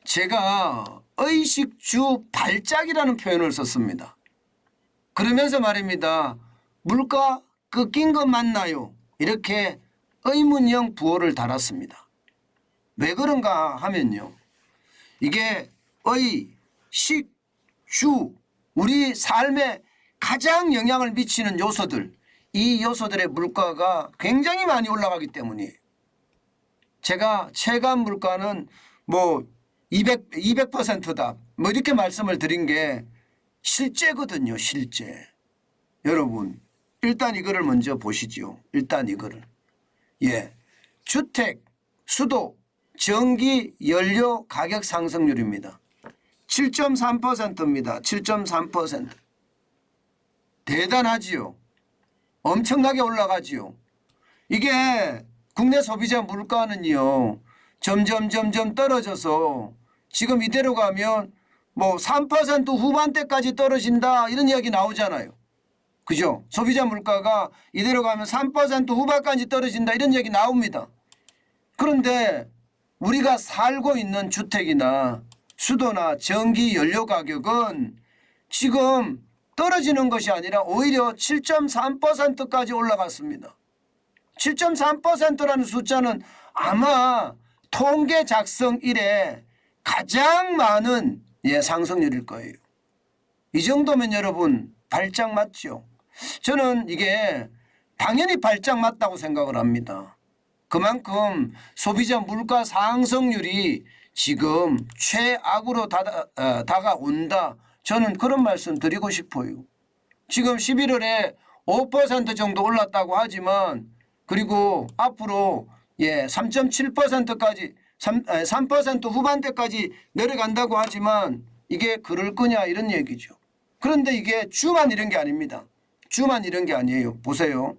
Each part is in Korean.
제가 의식주 발작이라는 표현을 썼습니다. 그러면서 말입니다. 물가 꺾인 것 맞나요? 이렇게 의문형 부호를 달았습니다. 왜 그런가 하면요. 이게 의, 식, 주, 우리 삶에 가장 영향을 미치는 요소들, 이 요소들의 물가가 굉장히 많이 올라가기 때문이에요. 제가 체감 물가는 뭐 200%다. 뭐 이렇게 말씀을 드린 게 실제거든요. 실제. 여러분 일단 이거를 먼저 보시죠. 일단 이거를. 예, 주택, 수도, 전기, 연료 가격 상승률입니다. 7.3%입니다. 7.3%. 대단하지요. 엄청나게 올라가지요. 이게 국내 소비자 물가는요. 점점 떨어져서 지금 이대로 가면 뭐 3% 후반대까지 떨어진다 이런 이야기 나오잖아요. 그죠? 소비자 물가가 이대로 가면 3% 후반까지 떨어진다 이런 얘기 나옵니다. 그런데 우리가 살고 있는 주택이나 수도나 전기 연료 가격은 지금 떨어지는 것이 아니라 오히려 7.3%까지 올라갔습니다. 7.3%라는 숫자는 아마 통계 작성 이래 가장 많은 상승률일 거예요. 이 정도면 여러분 발작 맞죠? 저는 이게 당연히 발작 맞다고 생각을 합니다. 그만큼 소비자 물가 상승률이 지금 최악으로 다가온다. 저는 그런 말씀 드리고 싶어요. 지금 11월에 5% 정도 올랐다고 하지만 그리고 앞으로 3.7%까지 3% 후반대까지 내려간다고 하지만 이게 그럴 거냐 이런 얘기죠. 그런데 이게 주만 이런 게 아닙니다. 주만 이런 게 아니에요. 보세요.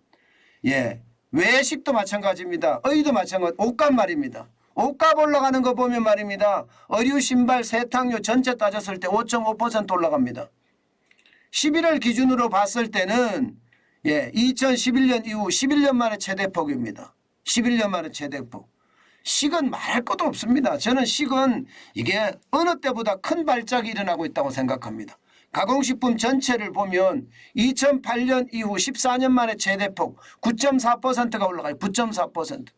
외식도 마찬가지입니다. 의도 마찬가지. 옷값 말입니다. 옷값 올라가는 거 보면 말입니다. 의류, 신발, 세탁료 전체 따졌을 때 5.5% 올라갑니다. 11월 기준으로 봤을 때는 2011년 이후 11년 만에 최대폭입니다. 11년 만에 최대폭. 식은 말할 것도 없습니다. 저는 식은 이게 어느 때보다 큰 발작이 일어나고 있다고 생각합니다. 가공식품 전체를 보면 2008년 이후 14년 만에 최대폭 9.4%가 올라가요. 9.4%.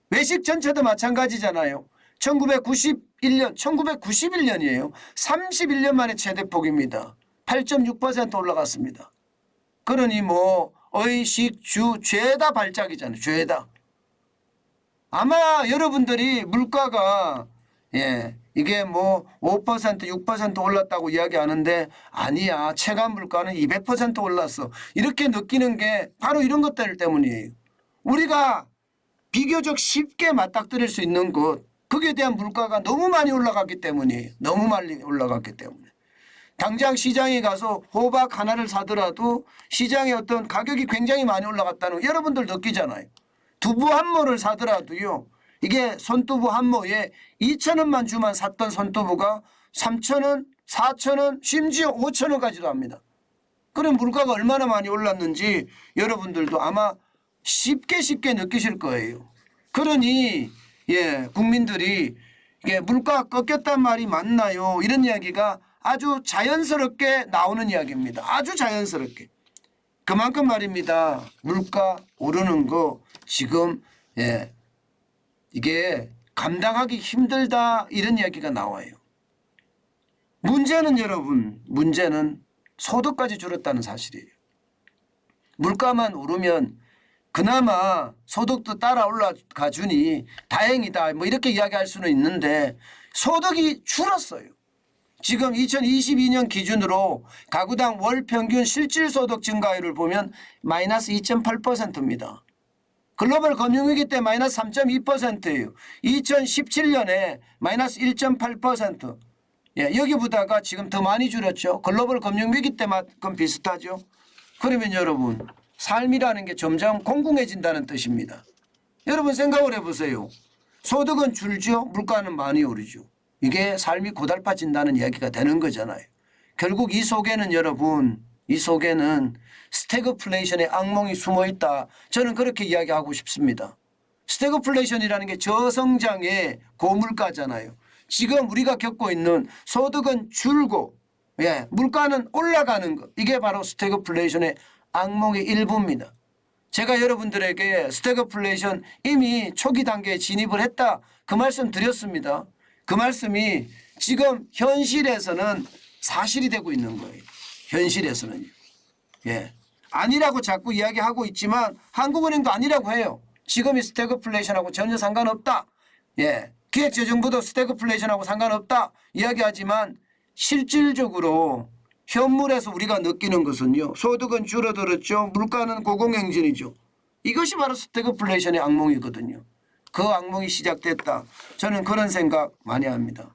외식 전체도 마찬가지잖아요. 1991년이에요. 31년 만에 최대폭입니다. 8.6% 올라갔습니다. 그러니 뭐 의식, 주, 죄다 발작이잖아요. 죄다. 아마 여러분들이 물가가 이게 뭐 5% 6% 올랐다고 이야기하는데 아니야. 체감 물가는 200% 올랐어. 이렇게 느끼는 게 바로 이런 것들 때문이에요. 우리가 비교적 쉽게 맞닥뜨릴 수 있는 것 거기에 대한 물가가 너무 많이 올라갔기 때문이에요. 너무 많이 올라갔기 때문에. 당장 시장에 가서 호박 하나를 사더라도 시장의 어떤 가격이 굉장히 많이 올라갔다는 거 여러분들 느끼잖아요. 두부 한 모를 사더라도요. 이게 손두부 한 모에 2,000원만 주만 샀던 손두부가 3,000원, 4,000원, 심지어 5,000원까지도 합니다. 그럼 물가가 얼마나 많이 올랐는지 여러분들도 아마 쉽게 느끼실 거예요. 그러니 국민들이 이게 물가가 꺾였단 말이 맞나요? 이런 이야기가 아주 자연스럽게 나오는 이야기입니다. 아주 자연스럽게. 그만큼 말입니다. 물가 오르는 거 지금 이게 감당하기 힘들다 이런 이야기가 나와요. 문제는 여러분 문제는 소득까지 줄었다는 사실이에요. 물가만 오르면 그나마 소득도 따라 올라가 주니 다행이다 뭐 이렇게 이야기할 수는 있는데 소득이 줄었어요. 지금 2022년 기준으로 가구당 월 평균 실질소득 증가율을 보면 마이너스 2.8%입니다. 글로벌 금융위기 때 마이너스 3.2%예요. 2017년에 마이너스 1.8%. 여기보다가 지금 더 많이 줄었죠. 글로벌 금융위기 때만큼 비슷하죠. 그러면 여러분 삶이라는 게 점점 공공해진다는 뜻입니다. 여러분 생각을 해보세요. 소득은 줄죠. 물가는 많이 오르죠. 이게 삶이 고달파진다는 이야기가 되는 거잖아요. 결국 이 속에는 여러분 이 속에는 스태그플레이션의 악몽이 숨어있다. 저는 그렇게 이야기하고 싶습니다. 스태그플레이션이라는 게 저성장의 고물가잖아요. 지금 우리가 겪고 있는 소득은 줄고 물가는 올라가는 것, 이게 바로 스태그플레이션의 악몽의 일부입니다. 제가 여러분들에게 스태그플레이션 이미 초기 단계에 진입을 했다, 그 말씀 드렸습니다. 그 말씀이 지금 현실에서는 사실이 되고 있는 거예요. 현실에서는요. 아니라고 자꾸 이야기하고 있지만 한국은행도 아니라고 해요. 지금이 스태그플레이션하고 전혀 상관없다. 기획재정부도 스태그플레이션하고 상관없다 이야기하지만 실질적으로 현물에서 우리가 느끼는 것은요. 소득은 줄어들었죠. 물가는 고공행진이죠. 이것이 바로 스태그플레이션의 악몽이거든요. 그 악몽이 시작됐다. 저는 그런 생각 많이 합니다.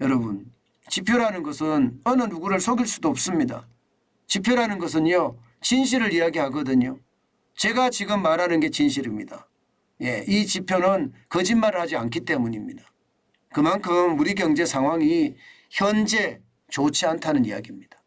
여러분, 지표라는 것은 어느 누구를 속일 수도 없습니다. 지표라는 것은요. 진실을 이야기하거든요. 제가 지금 말하는 게 진실입니다. 이 지표는 거짓말을 하지 않기 때문입니다. 그만큼 우리 경제 상황이 현재 좋지 않다는 이야기입니다.